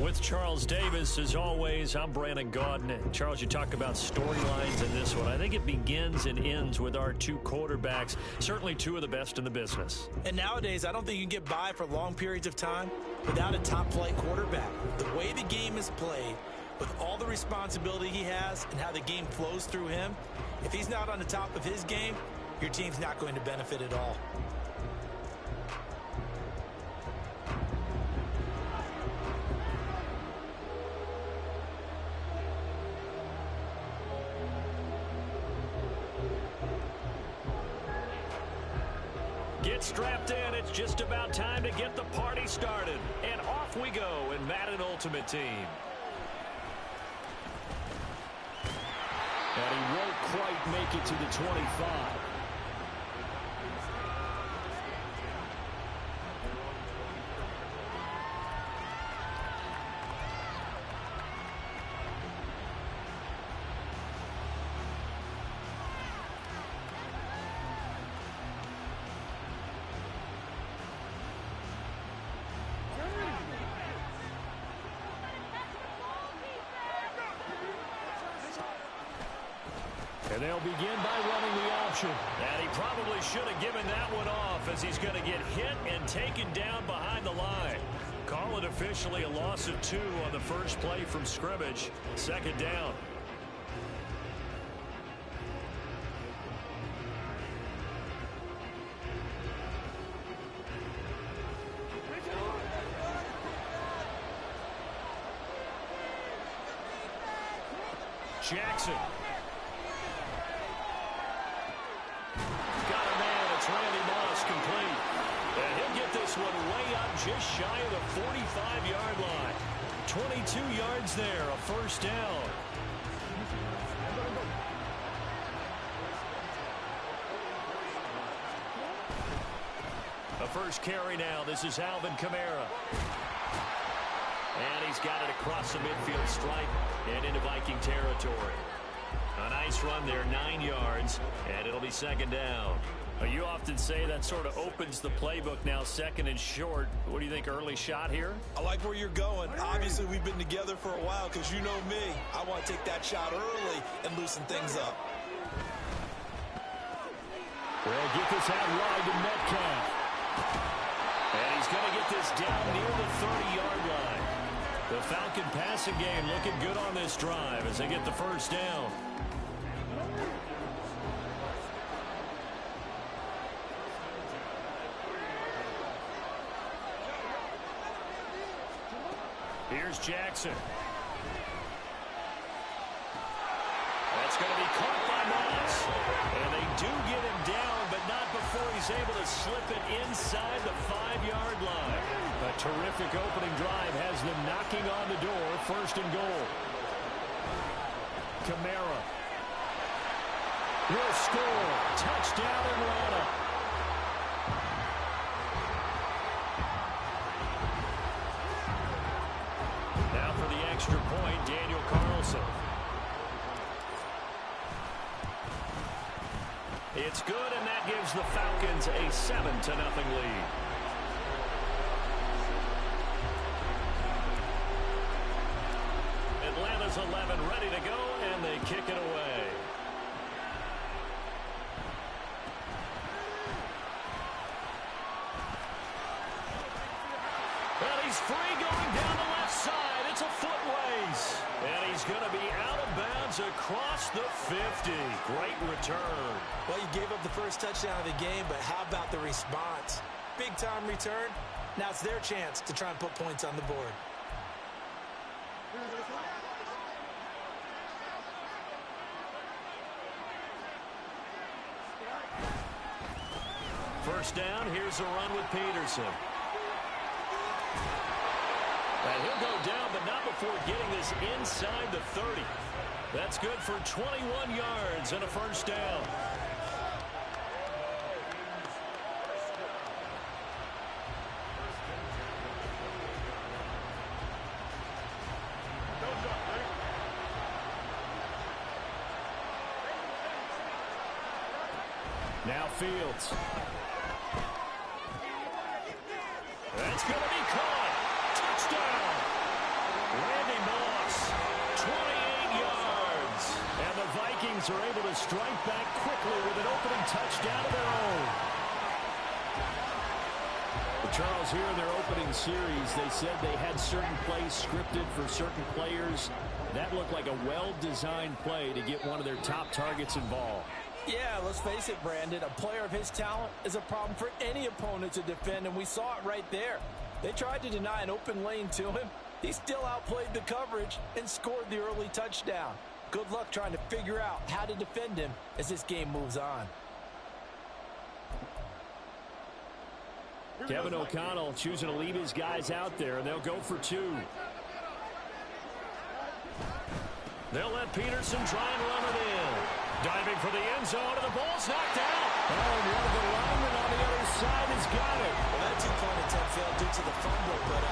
With Charles Davis, as always, I'm Brandon Gaudin. Charles, you talk about storylines in this one. I think it begins and ends with our two quarterbacks, certainly two of the best in the business. And nowadays, I don't think you can get by for long periods of time without a top-flight quarterback. The way the game is played, with all the responsibility he has and how the game flows through him, if he's not on the top of his game, your team's not going to benefit at all. Get strapped in. It's just about time to get the party started. And off we go in Madden Ultimate Team. And he won't quite make it to the 25. And they'll begin by running the option. And he probably should have given that one off, as he's going to get hit and taken down behind the line. Call it officially a loss of 2 on the first play from scrimmage. Second down. Jackson. Complete. And he'll get this one way up just shy of the 45-yard line. 22 yards there, a first down. A first carry now. This is Alvin Kamara. And he's got it across the midfield stripe and into Viking territory. A nice run there, 9 yards, and it'll be second down. You often say that sort of opens the playbook now, second and short. What do you think, early shot here? I like where you're going. Obviously, we've been together for a while because you know me. I want to take that shot early and loosen things up. Well, get this out wide to Metcalf. And he's going to get this down near the 30-yard line. The Falcon passing game looking good on this drive as they get the first down. Here's Jackson. That's going to be caught by Moss. And they do get him down, but not before he's able to slip it inside the 5-yard line. A terrific opening drive has them knocking on the door, first and goal. Kamara will score. Touchdown, Atlanta. Extra point, Daniel Carlson. It's good, and that gives the Falcons a 7-0 lead. Atlanta's 11 ready to go, and they kick it away. And he's free going down the left side. It's a foot race. And he's going to be out of bounds across the 50. Great return. Well, you gave up the first touchdown of the game, but how about the response? Big-time return. Now it's their chance to try and put points on the board. First down, here's a run with Peterson. And he'll go down, but not before getting this inside the 30. That's good for 21 yards and a first down. Now Fields. That's going to be caught. Touchdown. Vikings are able to strike back quickly with an opening touchdown of their own. Well, Charles, here in their opening series, they said they had certain plays scripted for certain players. That looked like a well-designed play to get one of their top targets involved. Yeah, let's face it, Brandon. A player of his talent is a problem for any opponent to defend, and we saw it right there. They tried to deny an open lane to him. He still outplayed the coverage and scored the early touchdown. Good luck trying to figure out how to defend him as this game moves on. Kevin O'Connell choosing to leave his guys out there, and they'll go for two. They'll let Peterson try and run it in. Diving for the end zone, and the ball's knocked out. Oh, and one of the linemen on the other side has got it. Well, that two-point attempt failed due to the fumble, but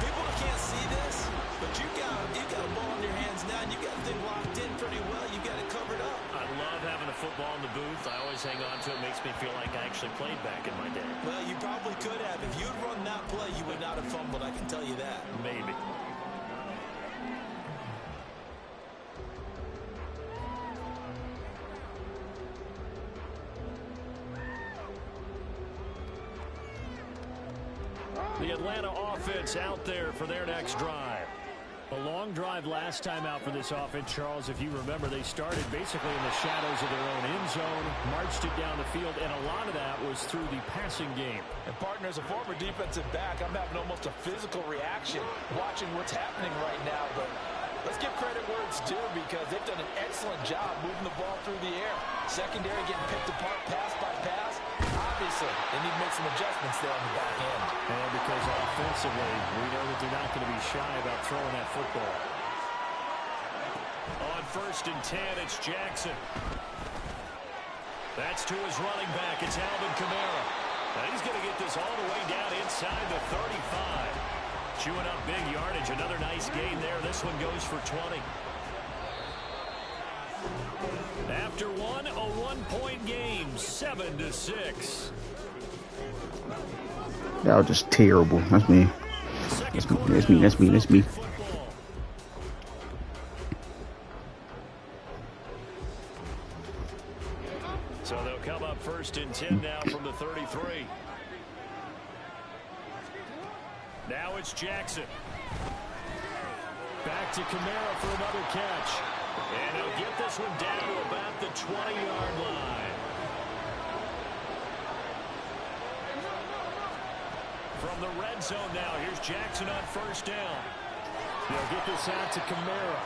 people can't see this, but you got a ball in your hands now, and you got the thing locked in pretty well. You got it covered up. I love having a football in the booth. I always hang on to it. Makes me feel like I actually played back in my day. Well, you probably could have. If you'd run that play, you would not have fumbled. I can tell you that. Maybe. The Atlanta offense out there for their next drive. A long drive last time out for this offense, Charles. If you remember, they started basically in the shadows of their own end zone, marched it down the field, and a lot of that was through the passing game. And, partner, as a former defensive back, I'm having almost a physical reaction watching what's happening right now. But let's give credit where it's due, because they've done an excellent job moving the ball through the air. Secondary getting picked apart pass by pass. Obviously, they need to make some adjustments there on the back end. And because offensively, we know that they're not going to be shy about throwing that football. On 1st and 10, it's Jackson. That's to his running back. It's Alvin Kamara. Now he's going to get this all the way down inside the 35. Chewing up big yardage. Another nice gain there. This one goes for 20. After one, a 1-point game, 7-6. That was just terrible. That's me. That's me. So they'll come up 1st and 10 now from the 33. Now it's Jackson. Back to Kamara for another catch. And he'll get this one down to about the 20-yard line. From the red zone now, here's Jackson on 1st down. They'll get this out to Kamara.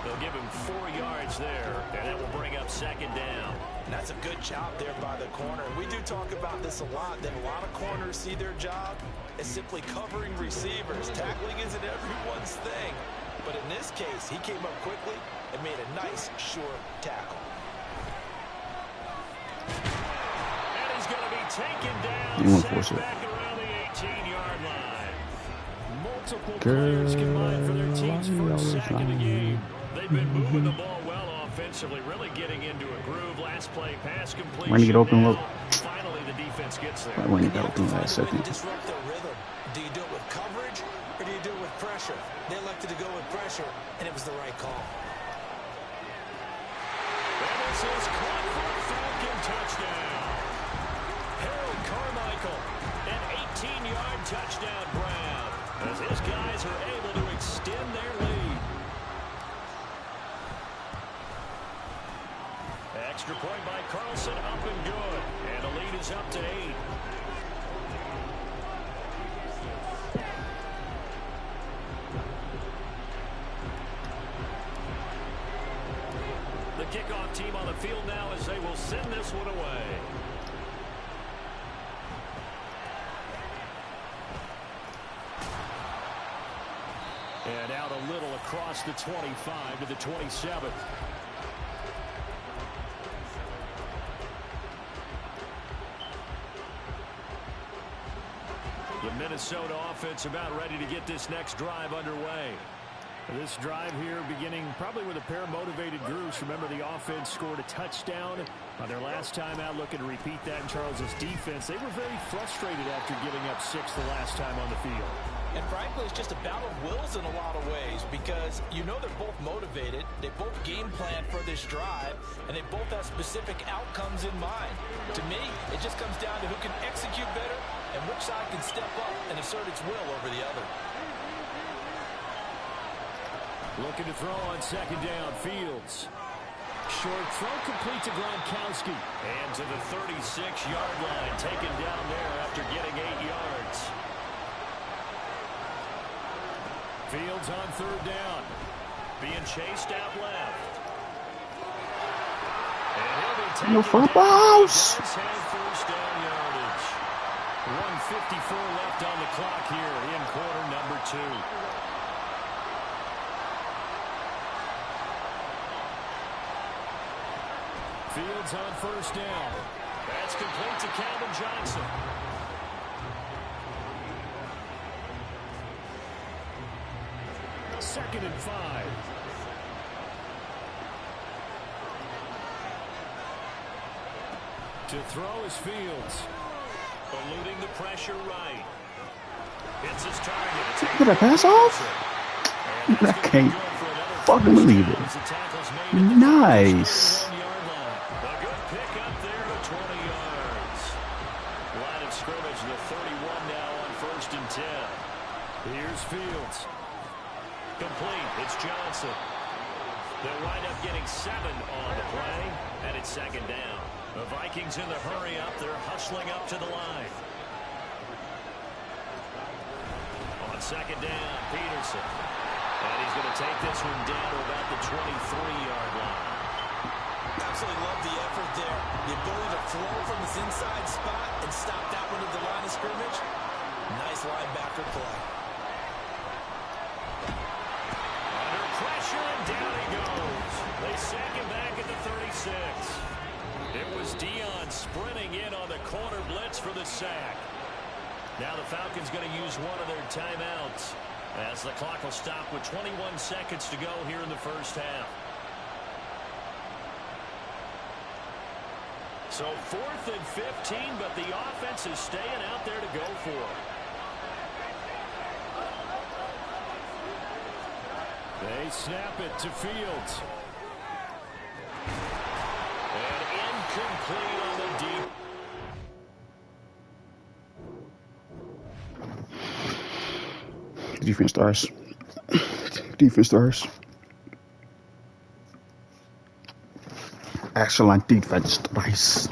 They'll give him 4 yards there, and that will bring up 2nd down. And that's a good job there by the corner. We do talk about this a lot, that a lot of corners see their job as simply covering receivers. Tackling isn't everyone's thing. But in this case, he came up quickly and made a nice, short tackle. And he's going to be taken down. Back around the 18-yard line. Multiple players combined for their team's first sack of the game. They've been moving the ball well offensively, really getting into a groove. Last play, pass completion. When you get open, look. Finally, the defense gets there. When you get open last second. Disrupt their rhythm. Do you do it with coverage, or do you do it with pressure? They elected to go with pressure, and it was the right call. And this is caught for a Falcon touchdown. Harold Carmichael, an 18-yard touchdown grab, as his guys are able to extend their lead. Extra point by Carlson, up and good. And the lead is up to 8. The kickoff team on the field now as they will send this one away. And out a little across the 25 to the 27. The Minnesota offense about ready to get this next drive underway. This drive here beginning probably with a pair of motivated groups. Remember, the offense scored a touchdown on their last time out, looking to repeat that in Charles's defense. They were very frustrated after giving up 6 the last time on the field. And frankly, it's just a battle of wills in a lot of ways because you know they're both motivated, they both game plan for this drive, and they both have specific outcomes in mind. To me, it just comes down to who can execute better and which side can step up and assert its will over the other. Looking to throw on second down, Fields. Short throw complete to Gronkowski. And to the 36-yard line, taken down there after getting 8 yards. Fields on third down. Being chased out left. And he'll be taken no down. fumbles. He does have first down yardage. 1:54 left on the clock here in quarter number 2. Fields on first down. That's complete to Calvin Johnson. Second and 5. To throw is Fields. Eluding the pressure right. Hits his target. Did I pass off? I can't fucking believe it. Nice. A good pick up there to 20 yards. Line of scrimmage, the 31 now on first and 10. Here's Fields. Complete. It's Johnson. They'll wind up getting 7 on the play, and it's second down. The Vikings in the hurry up. They're hustling up to the line. On second down, Peterson. And he's going to take this one down to about the 23-yard line. Absolutely love the effort there. The ability to flow from his inside spot and stop that one at the line of scrimmage. Nice linebacker play. Under pressure, and down he goes. They sack him back at the 36. It was Dion sprinting in on the corner blitz for the sack. Now the Falcons going to use one of their timeouts as the clock will stop with 21 seconds to go here in the first half. So 4th and 15, but the offense is staying out there to go for it. They snap it to Fields. And incomplete on the deep. Defense stars. Defense stars. Excellent defense stars.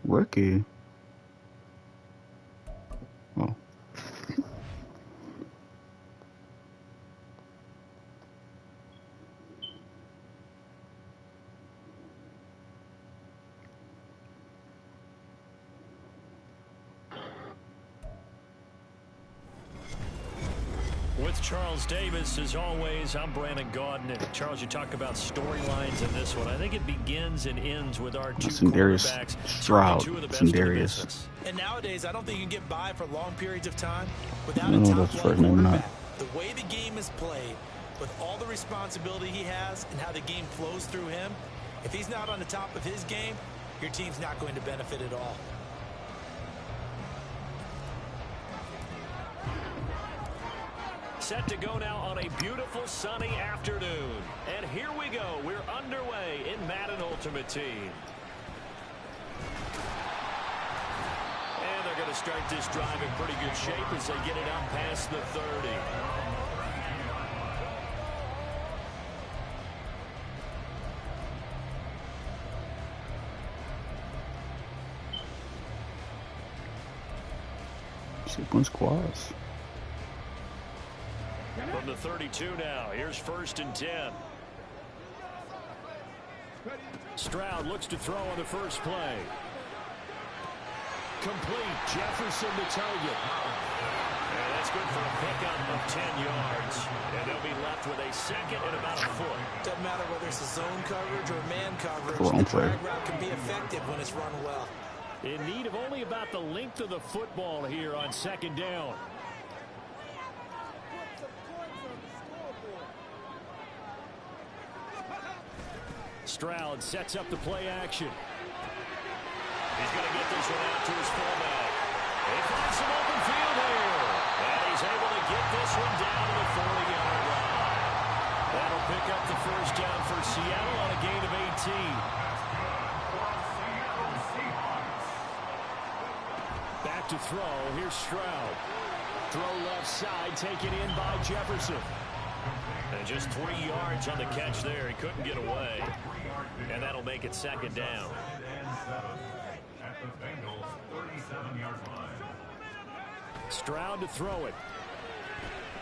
Rookie. Oh. With Charles Davis, as always, I'm Brandon Gaudin. And Charles, you talk about storylines in this one. I think it begins and ends with our two quarterbacks. Stroud. Two of the best in the Darius. business. And nowadays, I don't think you can get by for long periods of time without a top-flight that's first name, quarterback. The way the game is played, with all the responsibility he has and how the game flows through him, if he's not on the top of his game, your team's not going to benefit at all. Set to go now on a beautiful sunny afternoon. And here we go. We're underway in Madden Ultimate Team. And they're going to start this drive in pretty good shape as they get it up past the 30. Sequence quads. From the 32 now, here's 1st and 10. Stroud looks to throw on the first play. Complete. Jefferson the target. And that's That's good for a pickup of 10 yards. And they'll be left with a second and about a foot. Doesn't matter whether it's a zone coverage or man coverage. Wrong The player. drag route can be effective when it's run well. In need of only about the length of the football here on second down. Stroud sets up the play action. He's going to get this one out to his fullback. He finds some open field here. And he's able to get this one down to the 40-yard line. That'll pick up the first down for Seattle on a gain of 18. Back to throw. Here's Stroud. Throw left side, taken in by Jefferson. And just 3 yards on the catch there. He couldn't get away. And that'll make it second down. Stroud to throw it.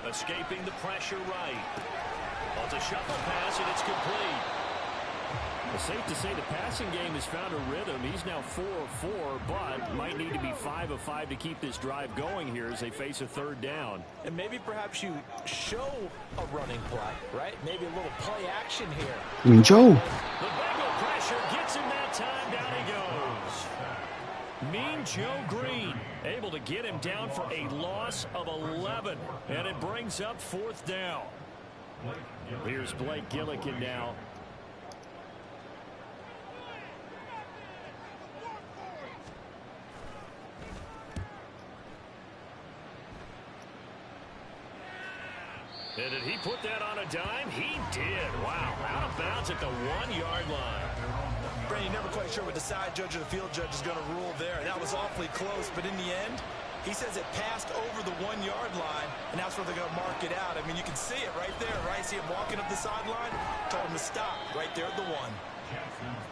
Escaping the pressure right. Well, it's a shuffle pass, and it's complete. It's safe to say the passing game has found a rhythm. He's now 4 of 4, but might need to be 5 of 5 to keep this drive going here as they face a third down. And maybe perhaps you show a running play, right? Maybe a little play action here. I mean, Joe. The Bengal pressure gets him that time. Down he goes. Mean Joe Green able to get him down for a loss of 11. And it brings up fourth down. Here's Blake Gillikin now. And did he put that on a dime? He did. Wow. Out of bounds at the 1-yard line. Brady, never quite sure what the side judge or the field judge is going to rule there. That was awfully close, but in the end, he says it passed over the 1-yard line, and that's where they're going to mark it out. I mean, you can see it right there, right? See him walking up the sideline? Told him to stop right there at the 1.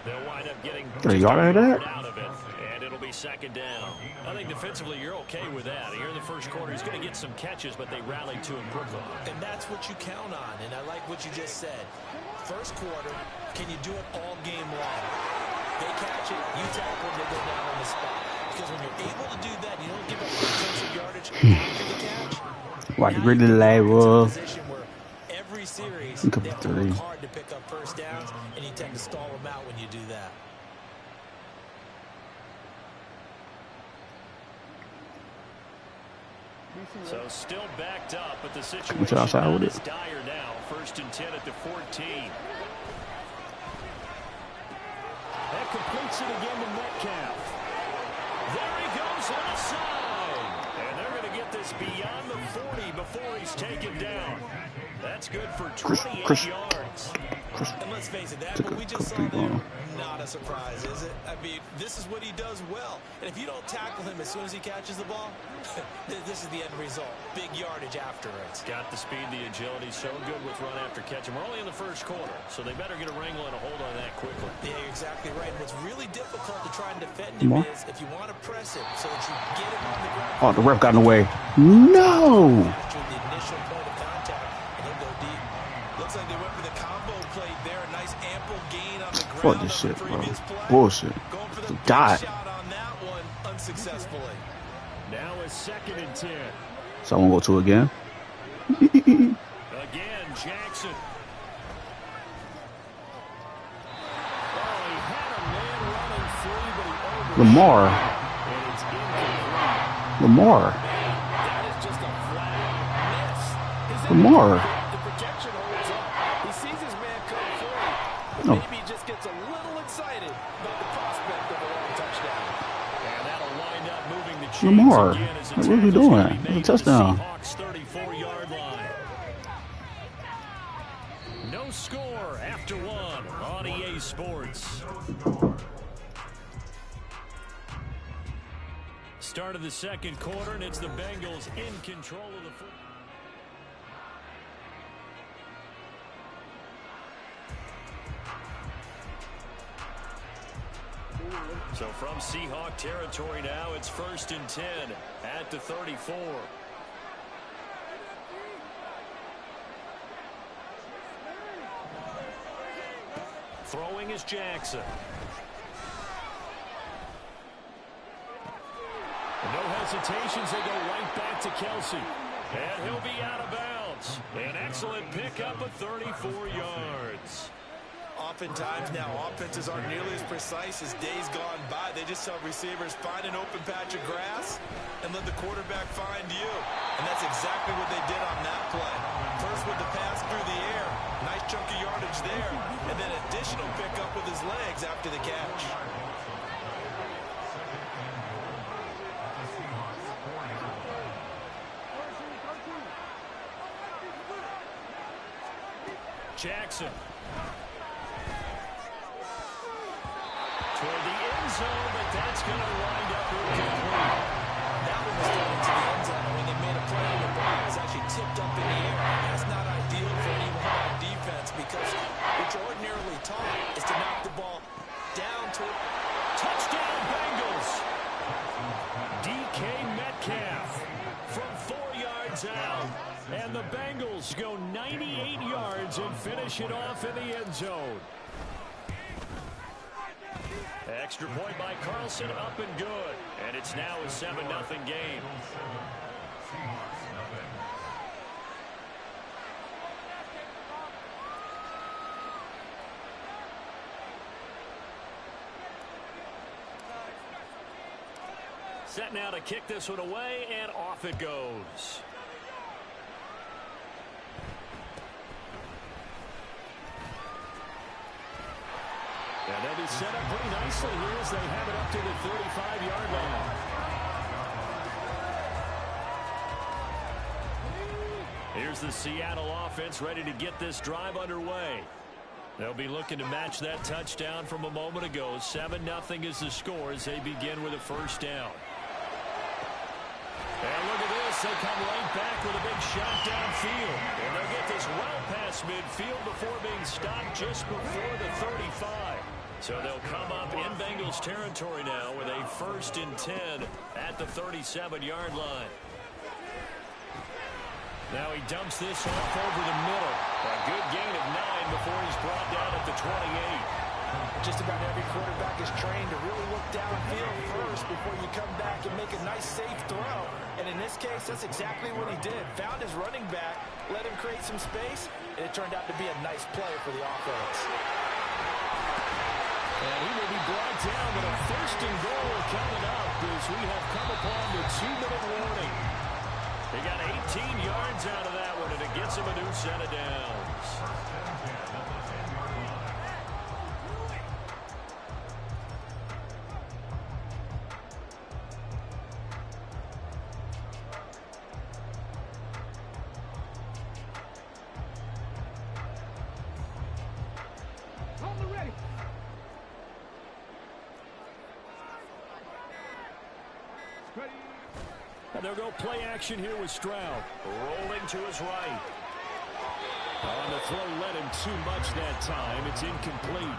They'll wind up getting out of it, and it'll be second down. I think defensively you're okay with that. Here in the first quarter, he's going to get some catches, but they rallied to him quickly. And that's what you count on, and I like what you just said. First quarter, can you do it all game long? They catch it, you tackle, they go down on the spot. Because when you're able to do that, you don't give up defensive yardage after the catch. What a great level. Every series, Look at they have to the work three. hard to pick up first downs, and you tend to stall them out when you do that. So still backed up, but the situation is dire now. First and 10 at the 14. That completes it again to Metcalf. There he goes on the side. And they're going to get this beyond the 40 before he's taken down. That's good for 28 yards. And let's face it, that what we just saw there, not a surprise, is it? I mean, this is what he does well. And if you don't tackle him as soon as he catches the ball, this is the end result. Big yardage after it. Got the speed, the agility, so good with run after catch. And we're only in the first quarter, so they better get a wrangle and a hold on that quickly. Yeah, you're exactly right. And what's really difficult to try and defend him is if you want to press him so that you get him on the ground. Oh, the ref got in the way. No! After the initial point of contact, and he'll go deep. Looks like they went for the combo play there. A nice ample gain on the ground. Fuck this shit, bro. Bullshit. Going for the God. shot on that one unsuccessfully. Now is second and 10. So I won't go to it again. Again, Jackson. Oh, he had a man running free, but he overshot. Lamar. And it's incomplete. Lamar. That is just a flat miss. His Lamar. The protection holds up. He sees his man come free, but No. maybe he just gets a little excited about the prospect of a long touchdown. And that'll wind up moving the chains Lamar. again as What are we doing? tackles It's a touchdown. Seahawks 34-yard line. No score after one on EA Sports. Start of the second quarter, and it's the Bengals in control of the football. So from Seahawk territory now, it's first and 10 at the 34. Throwing is Jackson. No hesitations, they go right back to Kelsey. And he'll be out of bounds. An excellent pickup of 34 yards. Oftentimes now, offenses aren't nearly as precise as days gone by. They just tell receivers, find an open patch of grass and let the quarterback find you. And that's exactly what they did on that play. First with the pass through the air, nice chunk of yardage there, and then additional pickup with his legs after the catch. Jackson. Toward the end zone, but that's going to wind up incomplete. That one was thrown into the end zone when they made a play and the ball was actually tipped up in the air. That's not ideal for anyone on defense because what you're ordinarily taught is to knock the ball down to touchdown Bengals. DK Metcalf from 4 yards out. And the Bengals go 98 yards and finish it off in the end zone. Extra point by Carlson, up and good. And it's now a 7-0 game. Set now to kick this one away, and off it goes. And they'll be set up pretty nicely here as they have it up to the 35-yard line. Here's the Seattle offense ready to get this drive underway. They'll be looking to match that touchdown from a moment ago. 7-0 is the score as they begin with a first down. And look at this. They come right back with a big shot downfield. And they'll get this well past midfield before being stopped just before the 35. So they'll come up in Bengals territory now with a 1st and 10 at the 37-yard line. Now he dumps this off over the middle. A good gain of 9 before he's brought down at the 28. Just about every quarterback is trained to really look downfield first before you come back and make a nice, safe throw. And in this case, that's exactly what he did. Found his running back, let him create some space, and it turned out to be a nice play for the offense. And he will be brought down with a 1st and goal coming up as we have come upon the 2-minute warning. They got 18 yards out of that one, and it gets him a new set of downs. And they'll go play action here with Stroud. Rolling to his right. On the throw, led him too much that time. It's incomplete.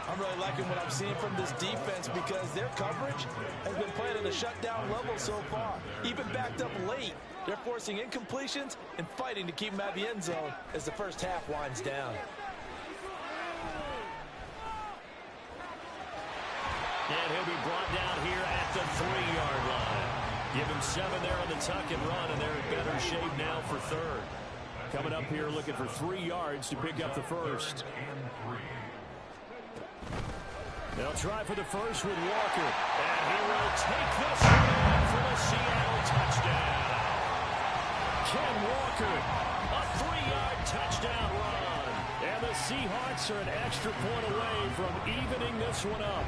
I'm really liking what I'm seeing from this defense because their coverage has been playing at a shutdown level so far. Even backed up late, they're forcing incompletions and fighting to keep them out of the end zone as the first half winds down. And he'll be brought down here at the 3-yard line. Give him 7 there on the tuck and run, and they're in better shape now for 3rd. Coming up here looking for 3 yards to pick up the first. They'll try for the first with Walker. And he will take this one for the Seattle touchdown. Ken Walker, a 3-yard touchdown run. And the Seahawks are an extra point away from evening this one up.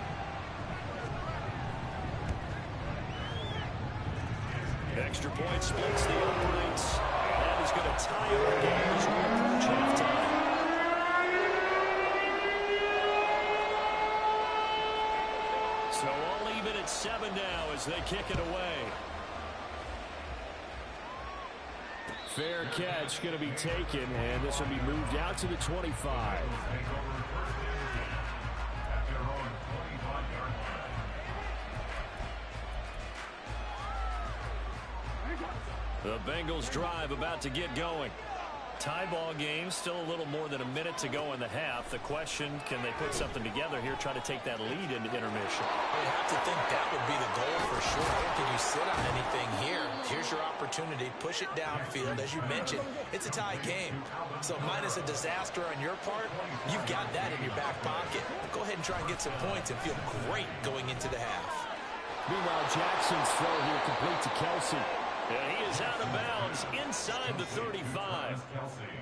Extra point splits the uprights. That is going to tie up the game as we approach halftime. So all even at 7 now as they kick it away. Fair catch going to be taken, and this will be moved out to the 25. The Bengals drive about to get going. Tie ball game, still a little more than a minute to go in the half. The question, can they put something together here, try to take that lead into intermission? I have to think that would be the goal for sure. I don't think you sit on anything here. Here's your opportunity. Push it downfield. As you mentioned, it's a tie game. So minus a disaster on your part, you've got that in your back pocket. Go ahead and try and get some points and feel great going into the half. Meanwhile, Jackson's throw here complete to Kelsey. And he is out of bounds inside the 35.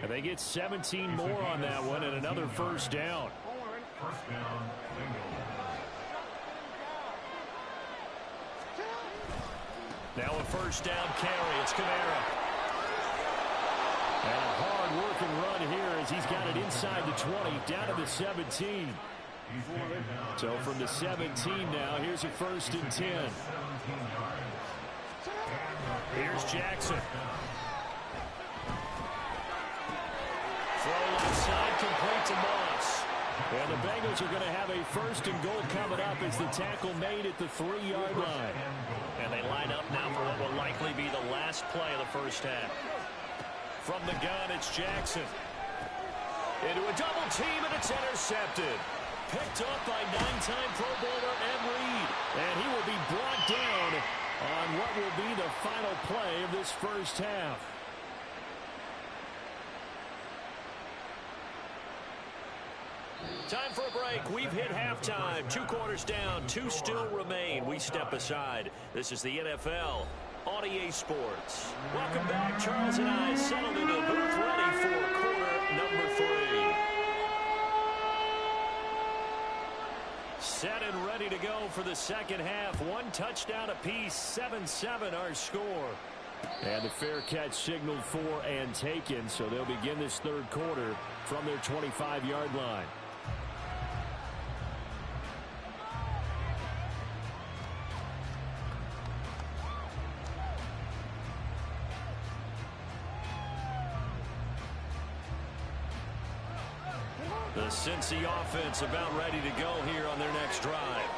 And they get 17 more on that one and another first down. Now a first down carry. It's Kamara. And a hard-working run here as he's got it inside the 20, down to the 17. So from the 17 now, here's a 1st and 10. Here's Jackson. Throw inside, complete to Moss. And the Bengals are going to have a 1st and goal coming up as the tackle made at the 3-yard line. And they line up now for what will likely be the last play of the first half. From the gun, it's Jackson. Into a double team, and it's intercepted. Picked up by 9-time Pro Bowler Ed Reed. And he will be brought down on what will be the final play of this first half. Time for a break. We've hit halftime. 2 quarters down. 2 still remain. We step aside. This is the NFL on EA Sports. Welcome back. Charles and I settled into the booth ready for quarter number 3. Set and ready to go for the second half. 1 touchdown apiece. 7-7 our score. And the fair catch signaled for and taken. So they'll begin this 3rd quarter from their 25-yard line. The Cincy offense about ready to go here on their next drive.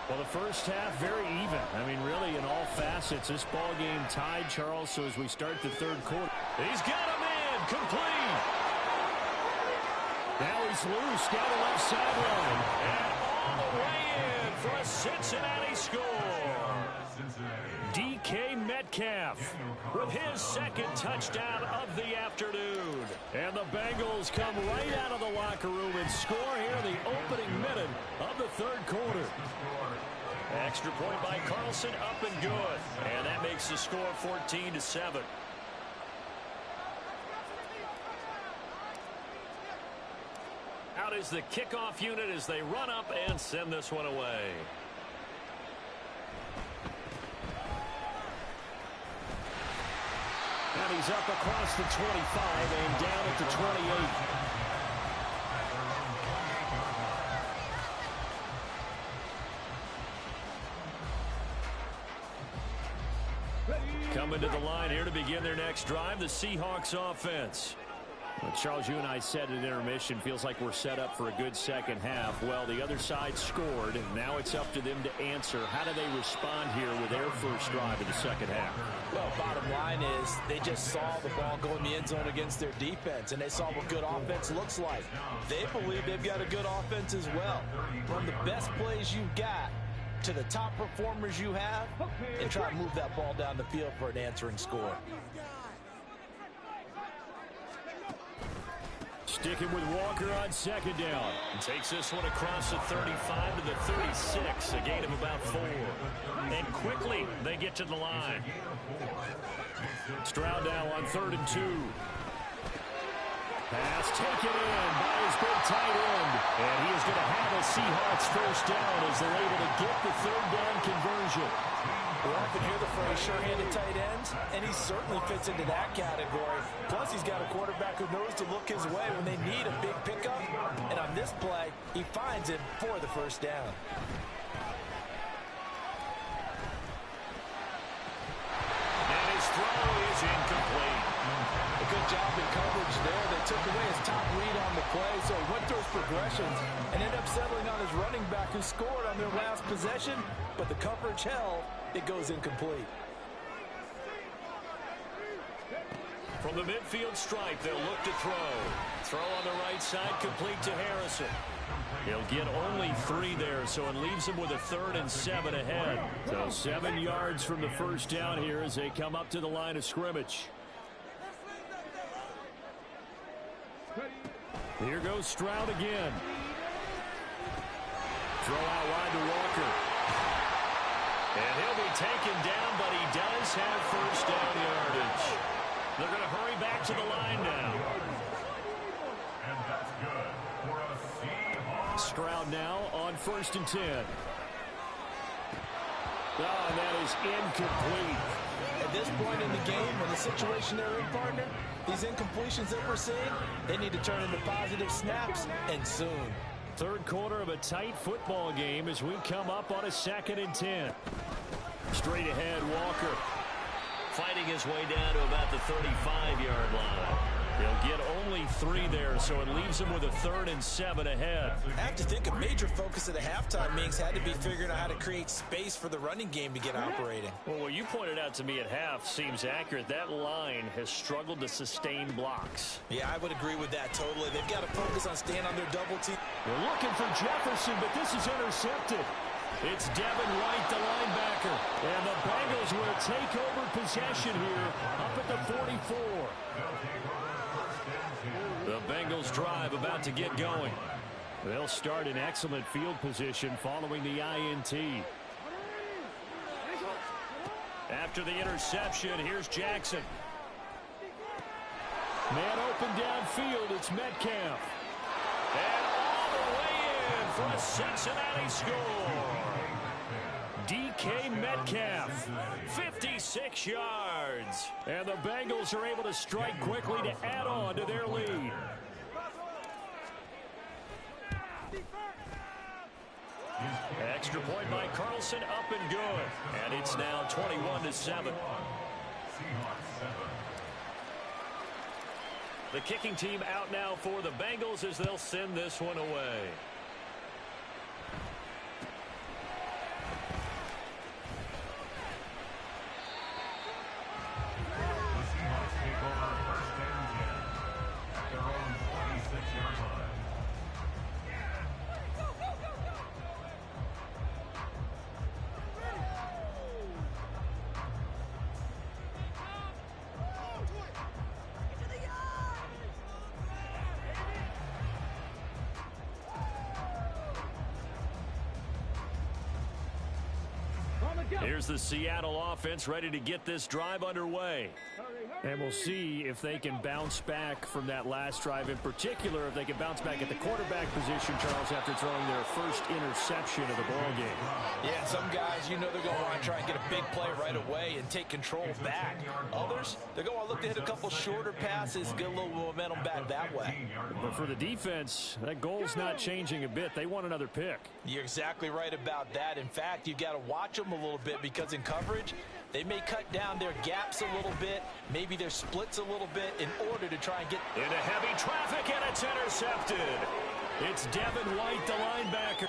Well, the first half very even. I mean, really in all facets. This ball game tied, Charles. So as we start the 3rd quarter, he's got him in, complete. Now he's loose down the left sideline, and all the way in for a Cincinnati score. DK Metcalf with his 2nd touchdown of the afternoon. And the Bengals come right out of the locker room and score here in the opening minute of the 3rd quarter. Extra point by Carlson, up and good. And that makes the score 14-7. Out is the kickoff unit as they run up and send this one away. And he's up across the 25 and down at the 28. Coming to the line here to begin their next drive, the Seahawks offense. Well, Charles, you and I said at intermission, feels like we're set up for a good second half. Well, the other side scored, and now it's up to them to answer. How do they respond here with their first drive of the second half? Well, bottom line is they just saw the ball go in the end zone against their defense, and they saw what good offense looks like. They believe they've got a good offense as well. Run the best plays you've got to the top performers you have, and try to move that ball down the field for an answering score. Sticking with Walker on 2nd down. Takes this one across the 35 to the 36. A gain of about 4. And quickly they get to the line. Stroud now on 3rd and 2. Pass taken in by his big tight end. And he is going to have a Seahawks first down as they're able to get the 3rd down conversion. We often hear the phrase sure-handed tight ends, and he certainly fits into that category. Plus, he's got a quarterback who knows to look his way when they need a big pickup. And on this play, he finds it for the first down. And his throw is incomplete. A good job in coverage there. They took away his top read on the play, so he went through his progressions and ended up settling on his running back who scored on their last possession, but the coverage held. It goes incomplete. From the midfield stripe, they'll look to throw. Throw on the right side, complete to Harrison. He'll get only 3 there, so it leaves him with a 3rd and 7 ahead. So 7 yards from the first down here as they come up to the line of scrimmage. Here goes Stroud again. Throw out wide to Walker. And he'll be taken down, but he does have first down yardage. They're going to hurry back to the line now. And that's good for a Seahawks. Stroud now on 1st and 10. Oh, and that is incomplete. At this point in the game, when the situation they're in, partner, these incompletions that we're seeing, they need to turn into positive snaps, and soon. 3rd quarter of a tight football game as we come up on a 2nd and 10. Straight ahead, Walker. Fighting his way down to about the 35-yard line. He'll get only 3 there, so it leaves him with a 3rd and 7 ahead. I have to think a major focus of the halftime meetings had to be figuring out how to create space for the running game to get operating. Well, what you pointed out to me at half seems accurate. That line has struggled to sustain blocks. Yeah, I would agree with that totally. They've got to focus on staying on their double team. They're looking for Jefferson, but this is intercepted. It's Devin White, the linebacker. And the Bengals will take over possession here up at the 44. The Bengals drive about to get going. They'll start in excellent field position following the INT. After the interception, here's Jackson. Man open downfield, it's Metcalf. And all the way in for a Cincinnati score. DK Metcalf, 56 yards. And the Bengals are able to strike quickly to add on to their lead. Extra point by Carlson, up and good. And it's now 21-7. The kicking team out now for the Bengals as they'll send this one away. Here's the Seattle offense ready to get this drive underway. And we'll see if they can bounce back from that last drive. In particular, if they can bounce back at the quarterback position, Charles, after throwing their first interception of the ball game. Yeah, some guys, you know they're going to want to try and get a big play right away and take control back. Others, they're going to look to hit a couple shorter passes, get a little momentum back that way. But for the defense, that goal's not changing a bit. They want another pick. You're exactly right about that. In fact, you've got to watch them a little bit because in coverage, they may cut down their gaps a little bit, maybe their splits a little bit in order to try and get into heavy traffic, and it's intercepted. It's Devin White, the linebacker.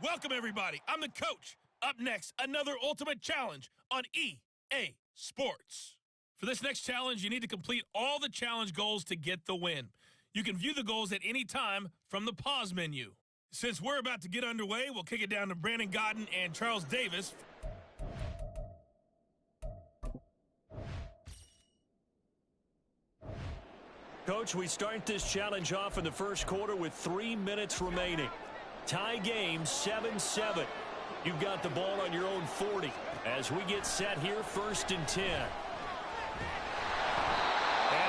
Welcome, everybody. I'm the coach. Up next, another Ultimate Challenge on EA Sports. For this next challenge, you need to complete all the challenge goals to get the win. You can view the goals at any time from the pause menu. Since we're about to get underway, we'll kick it down to Brandon Godden and Charles Davis. Coach, we start this challenge off in the first quarter with 3 minutes remaining. Tie game 7-7. You've got the ball on your own 40 as we get set here, 1st and 10. And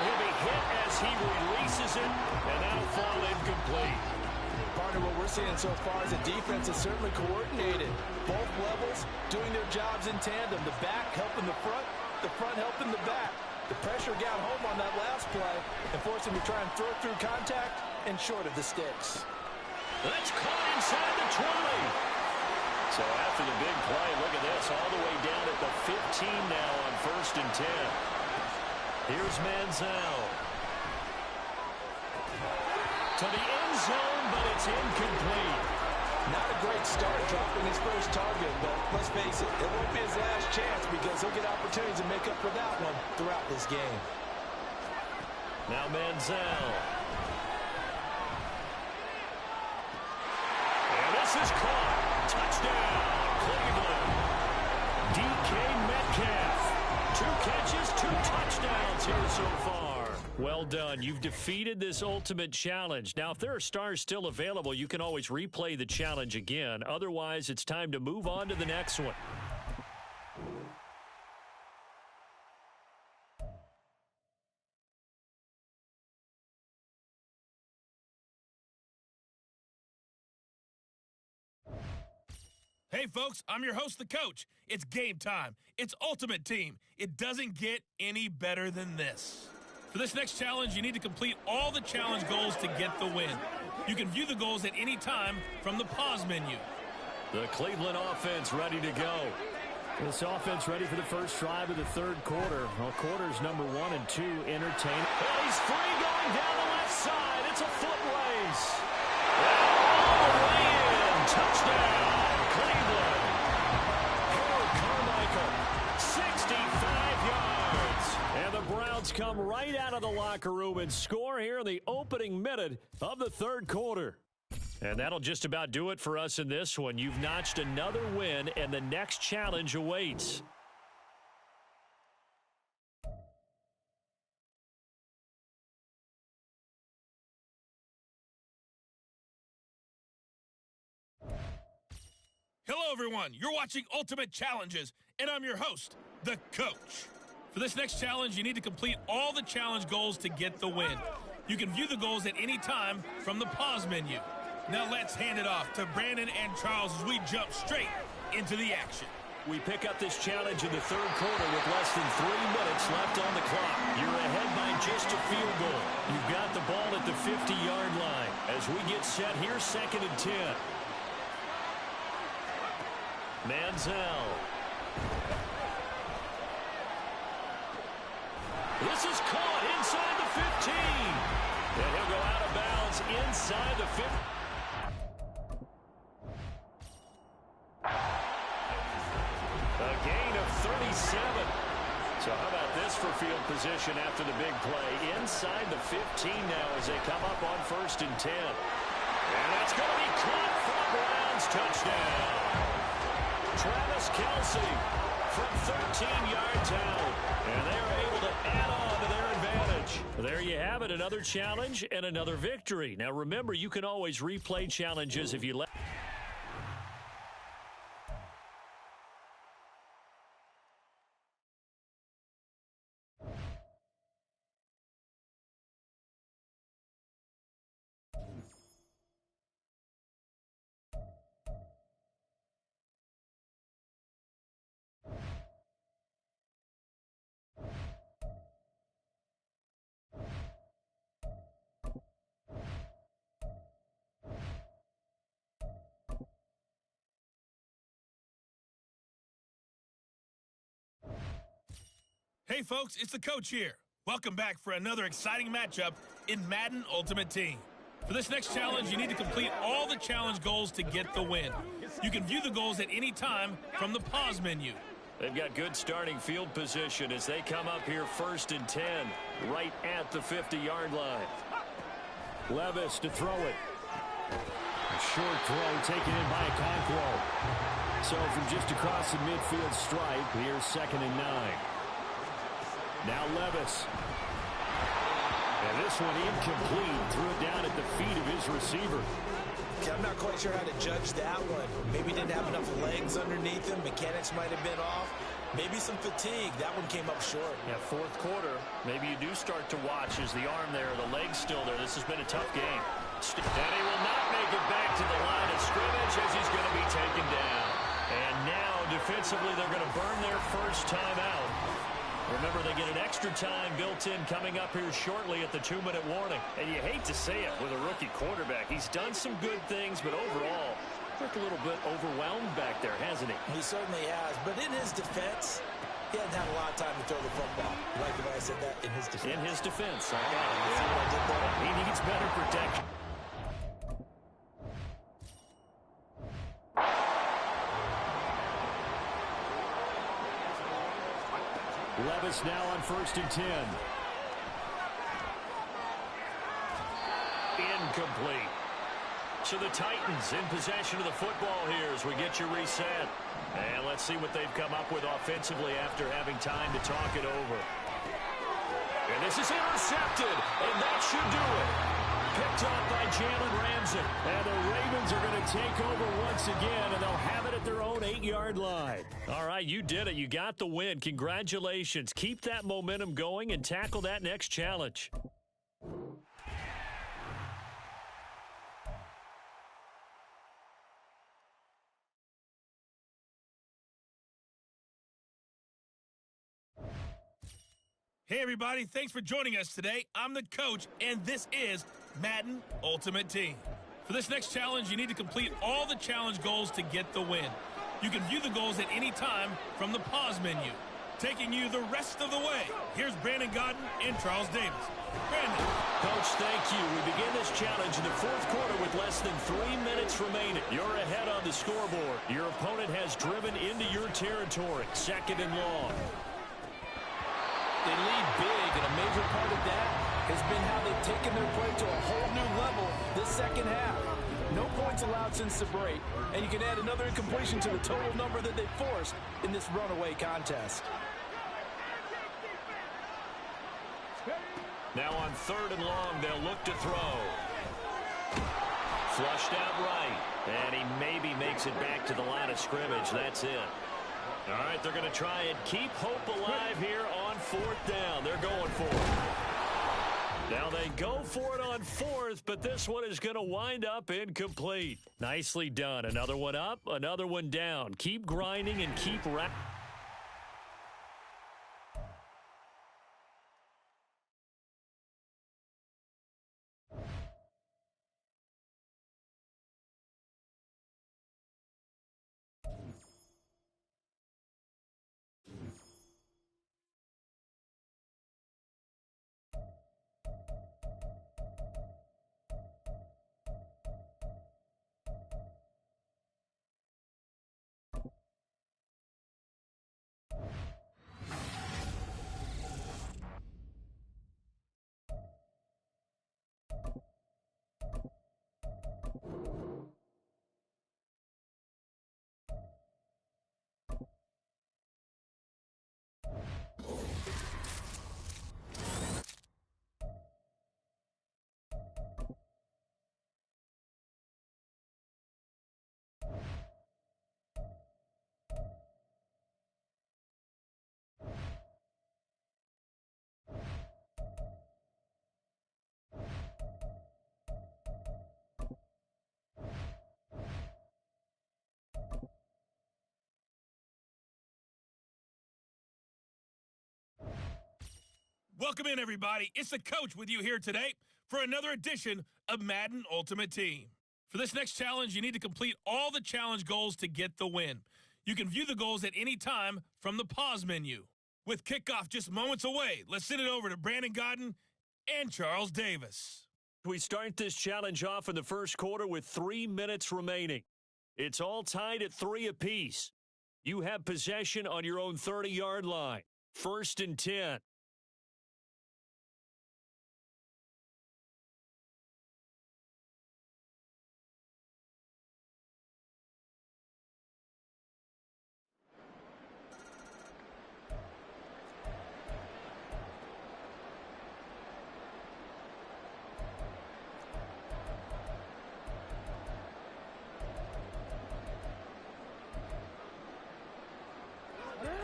he'll be hit as he releases it, and that'll fall incomplete. Partner, what we're seeing so far is the defense is certainly coordinated. Both levels doing their jobs in tandem. The back helping the front helping the back. The pressure got home on that last play and forced him to try and throw through contact and short of the sticks. That's caught inside the 20. So after the big play, look at this, all the way down at the 15 now on 1st and 10. Here's Manziel. To the end zone, but it's incomplete. Not a great start dropping his first target, but let's face it, it won't be his last chance because he'll get opportunities to make up for that one throughout this game. Now Manziel. And this is caught. Touchdown, Cleveland. DK Metcalf. 2 catches, 2 touchdowns here so far. Well done. You've defeated this ultimate challenge. Now, if there are stars still available, you can always replay the challenge again. Otherwise, it's time to move on to the next one. Hey, folks, I'm your host, the coach. It's game time. It's Ultimate Team. It doesn't get any better than this. For this next challenge, you need to complete all the challenge goals to get the win. You can view the goals at any time from the pause menu. The Cleveland offense ready to go. This offense ready for the first drive of the 3rd quarter. Well, quarters number 1 and 2 entertaining. Oh, he's free going down the left side. It's a foot race. All the way in. Touchdown. Cleveland. Harold Carmichael, 65 yards. And the Browns come right out of the locker room and score here in the opening minute of the 3rd quarter. And that'll just about do it for us in this one. You've notched another win, and the next challenge awaits. Hello, everyone. You're watching Ultimate Challenges, and I'm your host, the coach. For this next challenge, you need to complete all the challenge goals to get the win. You can view the goals at any time from the pause menu. Now let's hand it off to Brandon and Charles as we jump straight into the action. We pick up this challenge in the 3rd quarter with less than 3 minutes left on the clock. You're ahead by just a field goal. You've got the ball at the 50-yard line. As we get set here, 2nd and 10. Manziel. This is caught inside the 15. And he'll go out of bounds inside the 50. A gain of 37. So how about this for field position after the big play? Inside the 15 now as they come up on 1st and 10. And that's going to be caught for the Browns. Touchdown. Travis Kelce from 13 yards out. And they are able to add on to their advantage. There you have it, another challenge and another victory. Now remember, you can always replay challenges if you let. Hey, folks, it's the coach here. Welcome back for another exciting matchup in Madden Ultimate Team. For this next challenge, you need to complete all the challenge goals to get the win. You can view the goals at any time from the pause menu. They've got good starting field position as they come up here 1st and 10, right at the 50-yard line. Levis to throw it. A short throw taken in by Okonkwo. So from just across the midfield stripe, here's 2nd and 9. Now Levis. And this one incomplete. Threw it down at the feet of his receiver. Okay, I'm not quite sure how to judge that one. Maybe didn't have enough legs underneath him. Mechanics might have been off. Maybe some fatigue. That one came up short. Yeah, 4th quarter. Maybe you do start to watch as the arm there, the leg's still there. This has been a tough game. And he will not make it back to the line of scrimmage as he's going to be taken down. And now, defensively, they're going to burn their first time out. Remember, they get an extra time built in coming up here shortly at the 2-minute warning. And you hate to say it with a rookie quarterback. He's done some good things, but overall, looked a little bit overwhelmed back there, hasn't he? He certainly has. But in his defense, he hasn't had a lot of time to throw the football. You like the way I said that? In his defense. In his defense. I got it. You see what I did there? He needs better protection. Levis now on 1st and 10. Incomplete. So the Titans in possession of the football here as we get you reset. And let's see what they've come up with offensively after having time to talk it over. And this is intercepted, and that should do it. Picked up by Jalen Ramsey. And the Ravens are going to take over once again, and they'll have it at their own 8-yard line. All right, you did it. You got the win. Congratulations. Keep that momentum going and tackle that next challenge. Hey, everybody. Thanks for joining us today. I'm the coach, and this is Madden Ultimate Team. For this next challenge, you need to complete all the challenge goals to get the win. You can view the goals at any time from the pause menu. Taking you the rest of the way, here's Brandon Godden and Charles Davis. Brandon. Coach, thank you. We begin this challenge in the 4th quarter with less than 3 minutes remaining. You're ahead on the scoreboard. Your opponent has driven into your territory. 2nd and long. They lead big, and a major part of that has been how they've taken their play to a whole new level this second half. No points allowed since the break, and you can add another incompletion to the total number that they forced in this runaway contest. Now on 3rd and long, they'll look to throw. Flushed out right, and he maybe makes it back to the line of scrimmage. That's it. All right, they're going to try and keep hope alive here on 4th down. They're going for it. Now they go for it on 4th, but this one is going to wind up incomplete. Nicely done. Another one up, another one down. Keep grinding and keep Welcome in, everybody. It's the coach with you here today for another edition of Madden Ultimate Team. For this next challenge, you need to complete all the challenge goals to get the win. You can view the goals at any time from the pause menu. With kickoff just moments away, let's send it over to Brandon Godden and Charles Davis. We start this challenge off in the first quarter with 3 minutes remaining. It's all tied at 3 apiece. You have possession on your own 30-yard line. 1st and 10.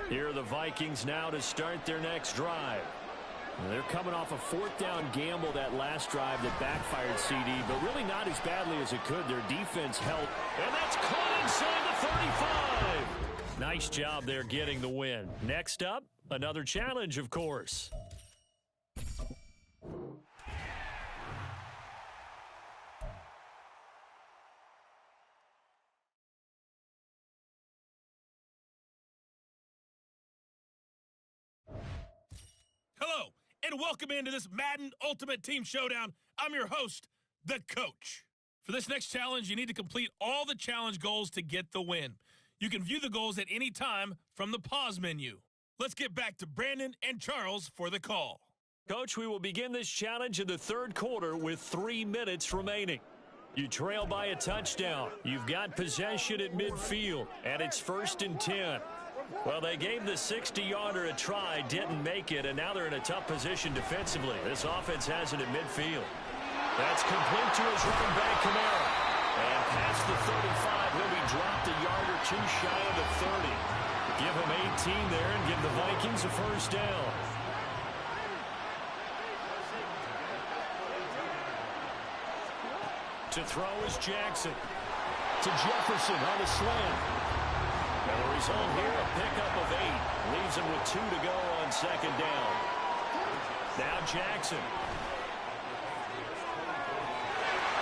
Here are the Vikings now to start their next drive. They're coming off a 4th down gamble that last drive that backfired CD, but really not as badly as it could. Their defense helped, and that's caught inside the 35. Nice job there getting the win. Next up, another challenge, of course. Hello, and welcome into this Madden Ultimate Team Showdown. I'm your host, the Coach. For this next challenge, you need to complete all the challenge goals to get the win. You can view the goals at any time from the pause menu. Let's get back to Brandon and Charles for the call. Coach, we will begin this challenge in the 3rd quarter with 3 minutes remaining. You trail by a touchdown. You've got possession at midfield, and it's 1st and 10. Well, they gave the 60-yarder a try, didn't make it, and now they're in a tough position defensively. This offense has it at midfield. That's complete to his running back, Kamara. And past the 35, he'll be dropped a yard or two shy of the 30. Give him 18 there and give the Vikings a 1st down. To throw is Jackson. To Jefferson on the slant. And the result here, a pickup of 8. Leaves him with 2 to go on 2nd down. Now Jackson.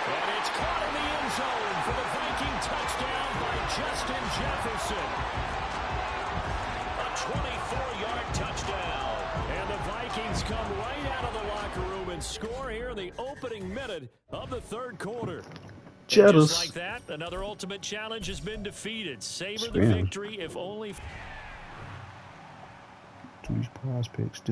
And it's caught in the end zone for the Viking touchdown by Justin Jefferson. A 24-yard touchdown. And the Vikings come right out of the locker room and score here in the opening minute of the 3rd quarter. Just like that, another ultimate challenge has been defeated. Savor the victory, if only. These prospects.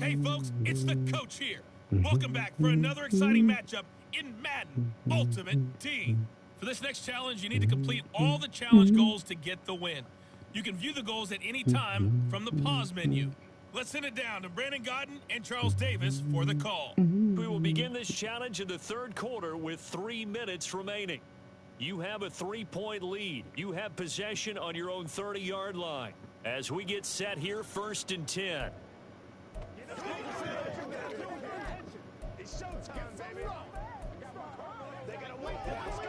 Hey, folks, it's the Coach here. Welcome back for another exciting matchup in Madden Ultimate Team. For this next challenge, you need to complete all the challenge goals to get the win. You can view the goals at any time from the pause menu. Let's send it down to Brandon Godden and Charles Davis for the call. We will begin this challenge in the 3rd quarter with 3 minutes remaining. You have a 3-point lead. You have possession on your own 30-yard line. As we get set here, 1st and 10. It's showtime, baby. They gotta wait for us.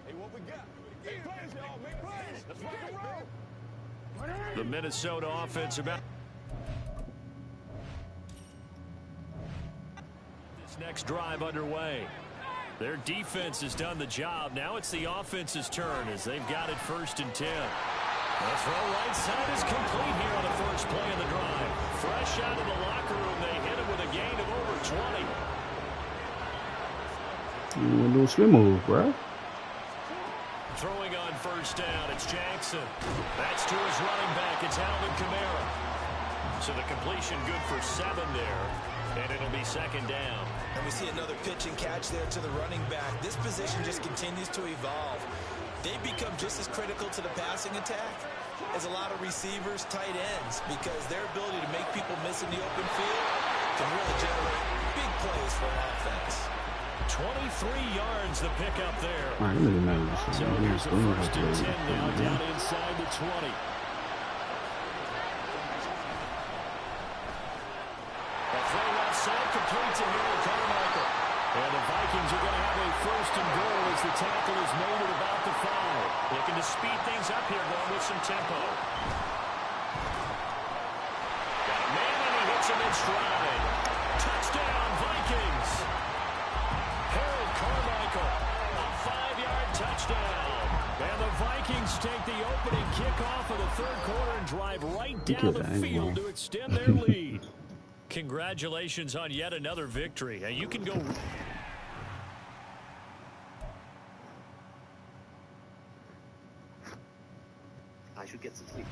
Hey, what we got? Make plays, y'all. Make plays. Let's rock and roll. The Minnesota offense about this next drive underway. Their defense has done the job. Now it's the offense's turn as they've got it 1st and 10. The throw right side is complete here on the first play of the drive. Fresh out of the locker room, they hit him with a gain of over 20. You want to do a swim move, bro? Throwing on 1st down, it's Jackson. That's to his running back. It's Alvin Kamara. So the completion good for 7 there, and it'll be 2nd down. And we see another pitch and catch there to the running back. This position just continues to evolve. They become just as critical to the passing attack as a lot of receivers, tight ends, because their ability to make people miss in the open field can really generate big plays for an offense. 23 yards the pickup there. All right, it doesn't matter. So here's the 1st and 10 now down inside the 20. A throw left side complete to Harold Carmichael. And the Vikings are going to have a 1st and goal as the tackle is made at about the 5. Looking to speed things up here, going with some tempo. Got a man and he hits him in stride. Touchdown, Vikings. Harold Carmichael, a 5-yard touchdown. And the Vikings take the opening kickoff of the third quarter and drive right down the field to extend their lead. Congratulations on yet another victory. You can go... I should get some sleep.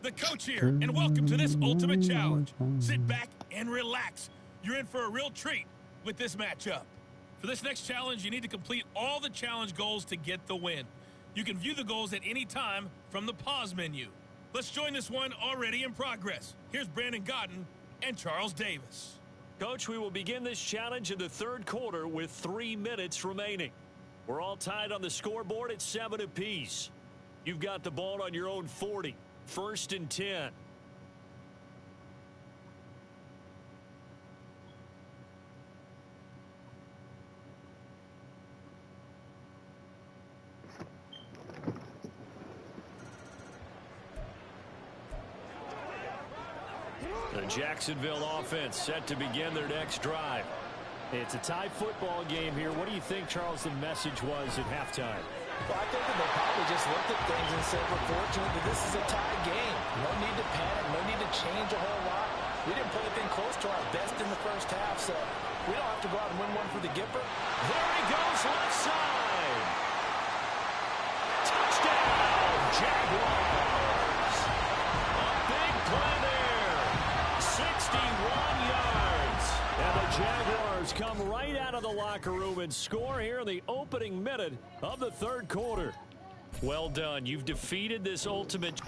The coach here, and welcome to this ultimate challenge. Sit back and relax. You're in for a real treat with this matchup. For this next challenge, you need to complete all the challenge goals to get the win. You can view the goals at any time from the pause menu. Let's join this one already in progress. Here's Brandon Godden and Charles Davis. Coach, we will begin this challenge in the third quarter with 3 minutes remaining. We're all tied on the scoreboard at 7 apiece. You've got the ball on your own 40. First and 10. The Jacksonville offense set to begin their next drive. It's a tie football game here. What do you think, Charles, the message was at halftime? Well, I think that they probably just looked at things and said, we're fortunate that this is a tie game. No need to panic, no need to change a whole lot. We didn't play anything close to our best in the first half, so we don't have to go out and win one for the Gipper. There he goes, left side. Touchdown, Jaguars. A big play there. 61 yards. And the Jaguars come right out of the locker room and score here in the opening minute of the third quarter. Well done. You've defeated this ultimate...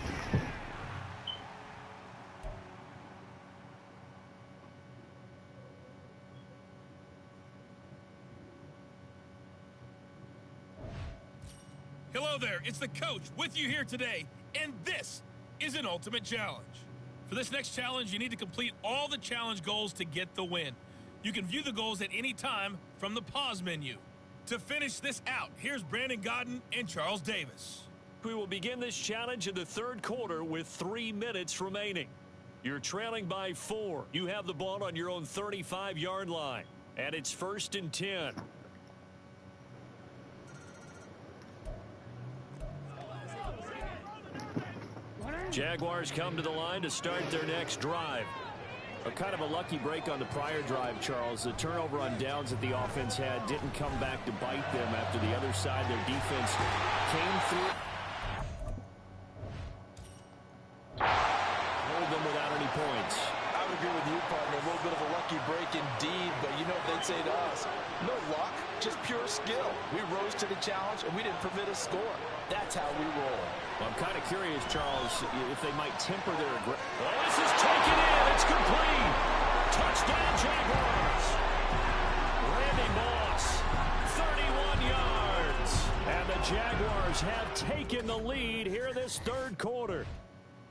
Hello there, it's the coach with you here today, and this is an ultimate challenge. For this next challenge, you need to complete all the challenge goals to get the win. You can view the goals at any time from the pause menu. To finish this out, here's Brandon Godden and Charles Davis. We will begin this challenge in the third quarter with 3 minutes remaining. You're trailing by 4. You have the ball on your own 35-yard line, and it's first and 10. Jaguars come to the line to start their next drive. A kind of a lucky break on the prior drive, Charles. The turnover on downs that the offense had didn't come back to bite them after the other side. Their defense came through. Hold them without any points. I would agree with you, partner. A little bit of a lucky break indeed, but you know what they'd say to us? No luck, just pure skill. We rose to the challenge, and we didn't permit a score. That's how we roll. Well, I'm kind of curious, Charles, if they might temper their aggression. Oh, this is taken in. It's complete. Touchdown, Jaguars. Randy Moss, 31 yards. And the Jaguars have taken the lead here this third quarter.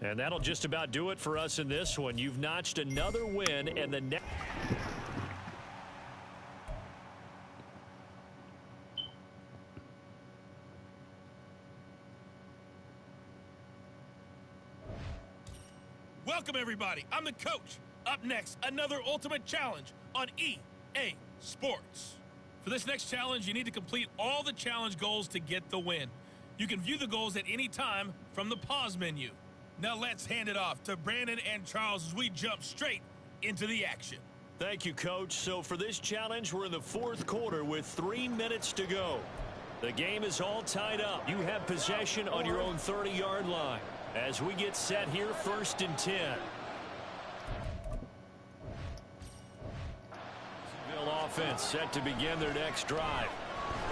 And that'll just about do it for us in this one. You've notched another win, and the next... Welcome, everybody. I'm the coach. Up next, another ultimate challenge on EA Sports. For this next challenge, you need to complete all the challenge goals to get the win. You can view the goals at any time from the pause menu. Now let's hand it off to Brandon and Charles as we jump straight into the action. Thank you, Coach. So for this challenge, we're in the fourth quarter with 3 minutes to go. The game is all tied up. You have possession on your own 30-yard line. As we get set here, first and 10. Offense set to begin their next drive.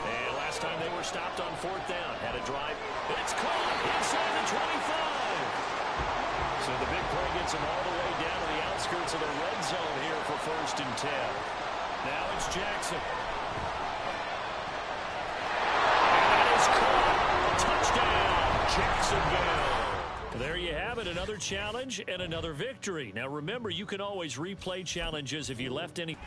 And last time they were stopped on fourth down. Had a drive. It's caught inside the 25. So the big play gets him all the way down to the outskirts of the red zone here for 1st and 10. Now it's Jackson. And that is caught. Touchdown, Jacksonville. There you have it, another challenge and another victory. Now remember, you can always replay challenges if you left any...